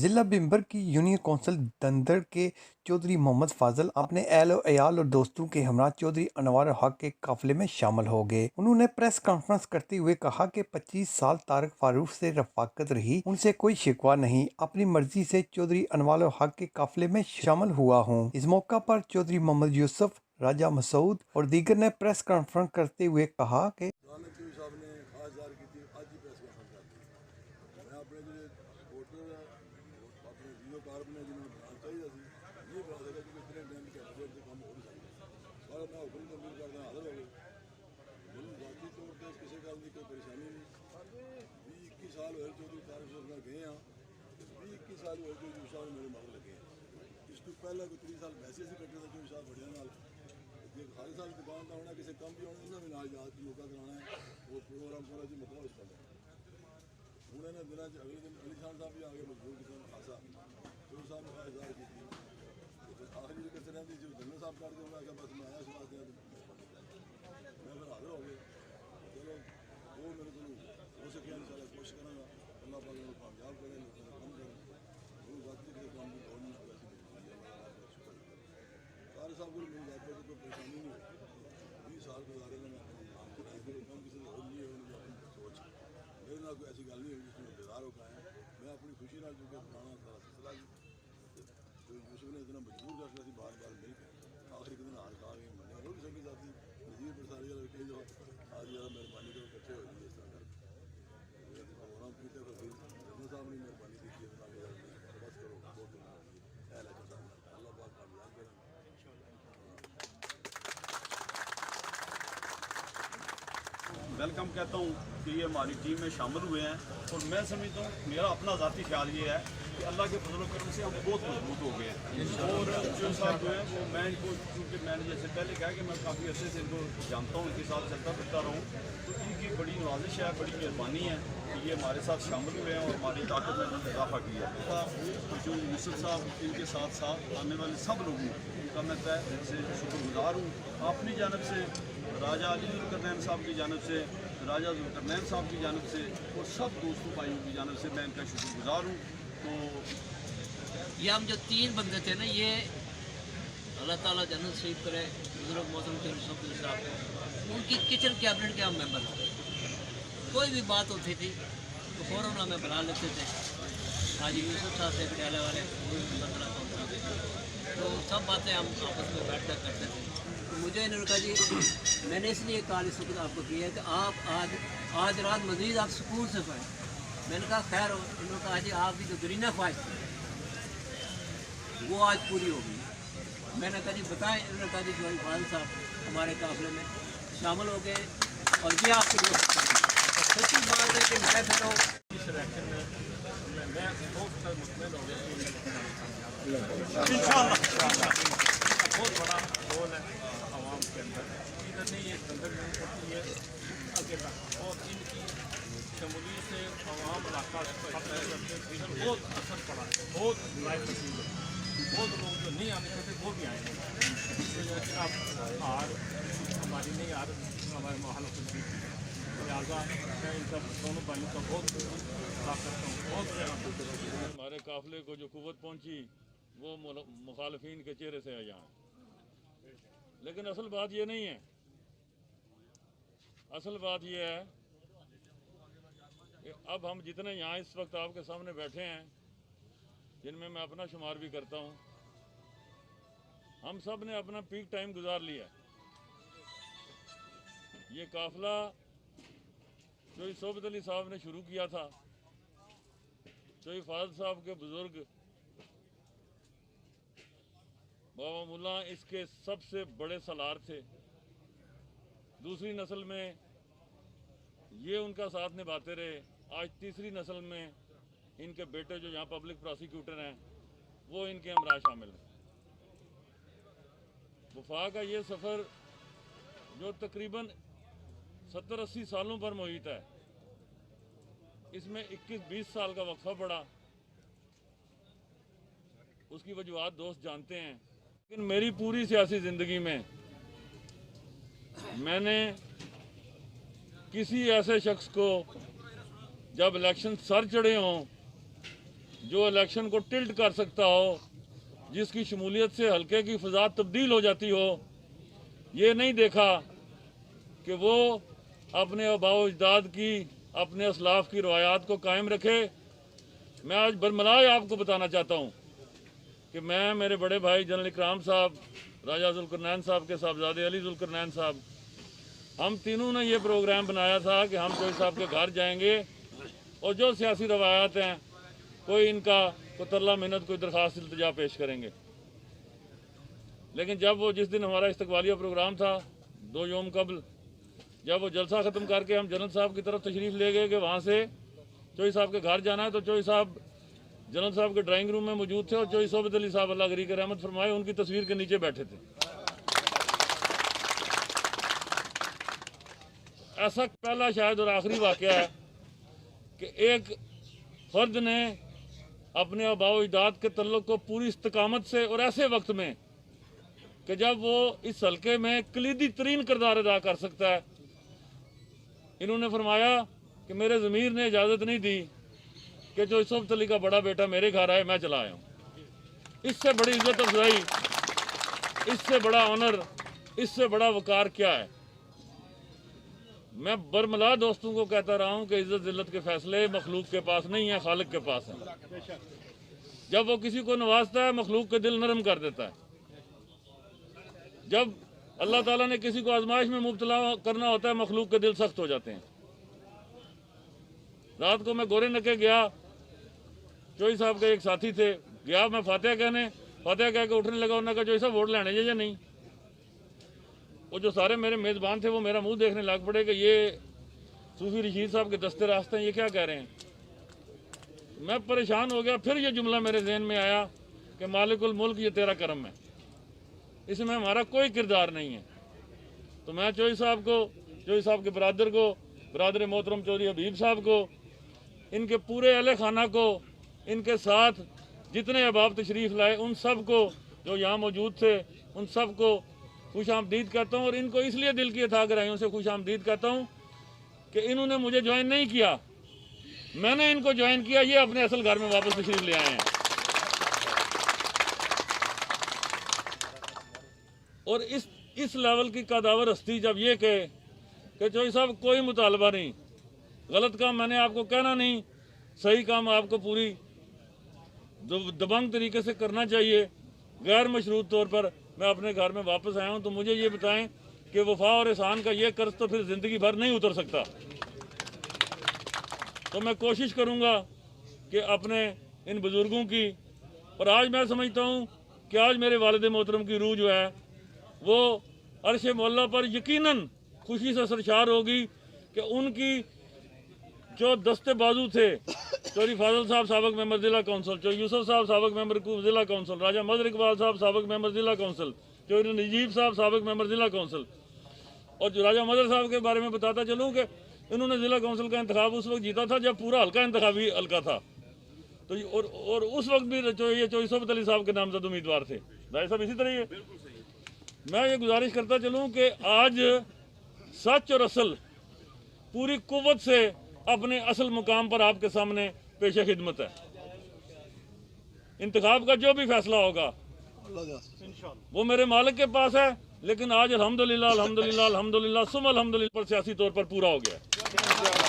जिला बिम्बर की union council दंदड़ के चौधरी मोहम्मद फाजल अपने अहल व अयाल और दोस्तों के हमरा चौधरी अनवार हक के काफिले में शामिल हो गए। उन्होंने प्रेस कॉन्फ्रेंस करते हुए कहा कि 25 साल तारिक फारूक से रफाकत रही, उनसे कोई शिकवा नहीं। अपनी मर्जी से चौधरी अनवार हक के काफिले में शामिल हुआ हूँ। इस मौका पर चौधरी मोहम्मद यूसुफ, राजा मसूद और दीगर ने प्रेस कॉन्फ्रेंस करते हुए कहा कि अपने जियो कार ने जिन्होंने बनाना चाहिए ये बना सका कि इतने टाइम कैबिनेट से काम हो नहीं सकता सारा मैं हुक्म तो मिल करना हाजिर हो गए मैंने जाती तौर पर किसी गल की कोई परेशानी नहीं 20-21 साल हो चौधरी तारिक में गए हाँ 20-21 साल हो चौधरी साहब मेरे मगर लगे हैं इस तो पहले कोई 30 साल वैसे से कटे थे चौधरी साहब बड़िया जो हर साल दुकान का होना किसी कम भी होना उन्हें भी नाल याद मौका कराना है वो प्रोग्राम पूरा जी मतलब उस करना हूँ इन्होंने दिनों अगले दिन अली खान साहब भी आगे मजबूर किया खासा चौधरी साहब ने इजहार की आखिरी जो किसी रहती जो धन्ना साहब कर के मैं बस मैं आया सुना दिया मैं फिर हाजिर हो गए चलो वो मेरे को हो सके इन शाला कोशिश करूँगा अल्लाह पाक में कामयाब करें लोगों को कम करें वो जाती के काम की दौड़ नहीं वैसे सारे साहब को मेरी बात पर कोई परेशानी नहीं हुई 20 साल गुजारे में मैं अपना काम करा कम किसी और नहीं है उनकी अपनी सोच मेरे ना कोई ऐसी गल नहीं हुई जिसमें बेदार होकर आए मैं अपनी खुशी ना चूँकि पुराना सारा सिलसिला तो यूसुफ ने इतना मजबूर कर दिया बार बार मिल के आखिरी के दिन हार खा गए मैंने वो भी सभी साथी नजीर पर सारी कई जो आज ज़्यादा मेहरबानी करो इकट्ठे हो जाइए इस तरह करके प्रोग्राम की तो फिर जन्नत साहब ने मेहरबानी की है बस करो बहुत अल्लाह पाक कामयाब करें वेलकम कहता हूँ कि ये हमारी टीम में शामिल हुए हैं और मैं समझता हूँ मेरा अपना ज़ाती ख्याल ये है कि अल्लाह के फजल करम से हम बहुत मजबूत हो गए हैं और जो साहब जो है वो मैं इनको क्योंकि मैंने जैसे पहले कहा कि मैं काफ़ी अर्से से इनको जानता हूँ इनके साथ चलता फिरता रहूँ तो इनकी बड़ी नवाजिश है बड़ी मेहरबानी है कि ये हमारे साथ शामिल हुए हैं और हमारी ताकत में इजाफा किया है जो यूसुफ साहब इनके साथ साथ आने वाले सब लोगों उनका मैं तय दिल से शुक्रगुजार हूँ अपनी जानब से राजा अली जुल्करनैन साहब की जानब से राजा जुल्करनैन साहब की जानब से और सब दोस्तों भाइयों की जानब से मैं इनका शुक्रगुजार हूँ। तो ये हम जो 3 बंदे थे ना ये अल्लाह ताला जन्नत नसीब करे बुजुर्ग मौसम के साहब उनकी किचन कैबिनेट के हम मेंबर थे। कोई भी बात होती थी तो फ़ौरन हमें बुला लेते थे आज यूसुफ साहब से पटियाले वाले मसला होता तो सब बातें हम आपस में बैठ कर करते थे। मुझे इन्होंने कहा जी मैंने इसलिए कॉल इस वक्त आपको किया है कि आप आज रात मज़ीद आप सुकून से पढ़ें। मैंने कहा खैर हो। इन्होंने कहा जी आपकी जो ग्रीना ख्वाहिश थी वो आज पूरी हो गई। मैंने कहा जी बताएं। इन्होंने कहा जी जो फाजल साहब हमारे काफिले में शामिल हो गए और ये आपके लिए सच्ची बात है कि मैं फिर इस इलेक्शन में मैं बहुत मुतमईन हो गया बहुत बड़ा रोल है आवाम के अंदर इधर नहीं ये अंदर नहीं पड़ती है आगे तक और इनकी शमूलियत से आवाम इलाका इधर बहुत असर पड़ा बहुत लाइफ नसीब है बहुत लोग जो नहीं आने चाहते वो भी आए लेकिन आप हार हमारी नहीं हार हमारे माहौल को लिहाजा मैं इन सब दोनों भाइयों का बहुत करता हूँ बहुत हमारे काफिले को जो कुव्वत पहुंची वो मुखालफीन के चेहरे से है यहाँ। लेकिन असल बात ये नहीं है, असल बात ये है कि अब हम जितने यहाँ इस वक्त आपके सामने बैठे हैं जिनमें मैं अपना शुमार भी करता हूँ हम सब ने अपना पीक टाइम गुजार लिया। ये काफिला जो सोबत अली साहब ने शुरू किया था जो फाजल साहब के बुजुर्ग बाबा मुल्ला इसके सबसे बड़े सलार थे। दूसरी नस्ल में ये उनका साथ निभाते रहे। आज तीसरी नस्ल में इनके बेटे जो यहाँ पब्लिक प्रोसिक्यूटर हैं वो इनके हमरा शामिल हैं। वफा का ये सफ़र जो तकरीबन 70-80 सालों पर मुहित है इसमें 21-20 साल का वक्फा पड़ा। उसकी वजूहत दोस्त जानते हैं। लेकिन मेरी पूरी सियासी ज़िंदगी में मैंने किसी ऐसे शख्स को जब इलेक्शन सर चढ़े हों जो इलेक्शन को टिल्ट कर सकता हो, जिसकी शमूलियत से हल्के की फ़िज़ा तब्दील हो जाती हो, ये नहीं देखा कि वो अपने आबाओ अजदाद की, अपने असलाफ की रवायात को कायम रखे। मैं आज बरमलाए आपको बताना चाहता हूँ कि मैं, मेरे बड़े भाई जनरल इकराम साहब, राजा जुल्करनैन साहब के साहबजादे अली जुल्करनैन साहब, हम तीनों ने ये प्रोग्राम बनाया था कि हम चौधरी साहब के घर जाएंगे और जो सियासी रवायात हैं, कोई इनका कोई तरला मिन्नत, कोई दरख्वास्त इल्तिजा पेश करेंगे। लेकिन जब वो, जिस दिन हमारा इस्तकबालिया प्रोग्राम था 2 योम कबल, जब वो जलसा ख़त्म करके हम जनरल साहब की तरफ तशरीफ़ ले गए कि वहाँ से चौधरी साहब के घर जाना है, तो चौधरी साहब जनरल साहब के ड्राइंग रूम में मौजूद थे और चौधरी सोबत अली साहब अल्लाह गरी के रहमत फरमाए उनकी तस्वीर के नीचे बैठे थे। ऐसा पहला शायद और आखिरी वाक़या है कि एक फ़र्द ने अपने आबाओ अजदाद के तल्लुक़ को पूरी इस्तकामत से, और ऐसे वक्त में कि जब वो इस हल्के में कलीदी तरीन किरदार अदा कर सकता है, इन्होंने फरमाया कि मेरे ज़मीर ने इजाज़त नहीं दी कि जो सोबत अली का बड़ा बेटा मेरे घर आए, मैं चला आया हूँ। इससे बड़ी इज्जत अफजाई, इससे बड़ा ऑनर, इससे बड़ा वकार क्या है। मैं बरमला दोस्तों को कहता रहा हूँ कि इज्जत जिल्लत के फैसले मखलूक के पास नहीं है, खालिक के पास है। जब वो किसी को नवाजता है, मखलूक के दिल नरम कर देता है। जब अल्लाह ताला ने किसी को आजमाइश में मुब्तला करना होता है, मखलूक के दिल सख्त हो जाते हैं। रात को मैं गोरे नके गया, चौधरी साहब के एक साथी थे, गया मैं फातिहा कहने, फातिहा कह के उठने लगा, उन्होंने कहा चौधरी साहब वोट लेने या नहीं। वो जो सारे मेरे मेज़बान थे वो मेरा मुंह देखने लग पड़े कि ये सूफी रशीद साहब के दस्ते रास्ते हैं, ये क्या कह रहे हैं। मैं परेशान हो गया। फिर ये जुमला मेरे जहन में आया कि मालिकुल मुल्क, ये तेरा करम है, इसमें हमारा कोई किरदार नहीं है। तो मैं चौधरी साहब को, चौधरी साहब के बरादर को, बरादर मोहतरम चौधरी हबीब साहब को, इनके पूरे अहले खाना को, इनके साथ जितने अहबाब तशरीफ़ लाए, उन सब को जो यहाँ मौजूद थे, उन सब को खुश आमदीद कहता हूँ। और इनको इसलिए दिल की अथा गहराइयों से खुश आमदीद कहता हूँ कि इन्होंने मुझे ज्वाइन नहीं किया, मैंने इनको ज्वाइन किया। ये अपने असल घर में वापस तशरीफ़ ले आए हैं। और इस लेवल की कदावर हस्ती जब ये कहे कि चौधरी साहब कोई मुतालबा नहीं, गलत काम मैंने आपको कहना नहीं, सही काम आपको पूरी दबंग तरीके से करना चाहिए, गैर मशरूत तौर पर मैं अपने घर में वापस आया हूँ, तो मुझे ये बताएं कि वफा और एहसान का ये कर्ज तो फिर ज़िंदगी भर नहीं उतर सकता। तो मैं कोशिश करूँगा कि अपने इन बुज़ुर्गों की, और आज मैं समझता हूँ कि आज मेरे वालिद मोहतरम की रूह जो है वो अर्श मौला पर यकीनन खुशी से सरशार होगी कि उनकी जो दस्ते बाजू थे, चौधरी फाजल साहब साबिक मेंबर ज़िला कौंसल, चौधरी यूसुफ साहब साबिक मेंबर ज़िला कौंसल, राजा मदर इकबाल साहब साबिक मेंबर ज़िला कौंसल, चौधरी नजीब साहब साबिक मेंबर ज़िला कौंसल। और जो राजा मदर साहब के बारे में बताता चलूँ कि इन्होंने ज़िला कौंसिल का इंतखाब उस वक्त जीता था जब पूरा हल्का इंतखाबी हल्का था। तो और उस वक्त भी ये चौधरी सोबत अली साहब के नामजद उम्मीदवार थे। भाई साहब इसी तरह ये मैं ये गुजारिश करता चलूँ कि आज सच और असल पूरी कुव्वत से अपने असल मुकाम पर आपके सामने पेशे खिदमत है। इंतखाब का जो भी फैसला होगा वो मेरे मालिक के पास है, लेकिन आज अल्हम्दुलिल्लाह अल्हम्दुलिल्लाह अल्हम्दुलिल्लाह सुम अल्हम्दुलिल्लाह पर सियासी तौर पर पूरा हो गया।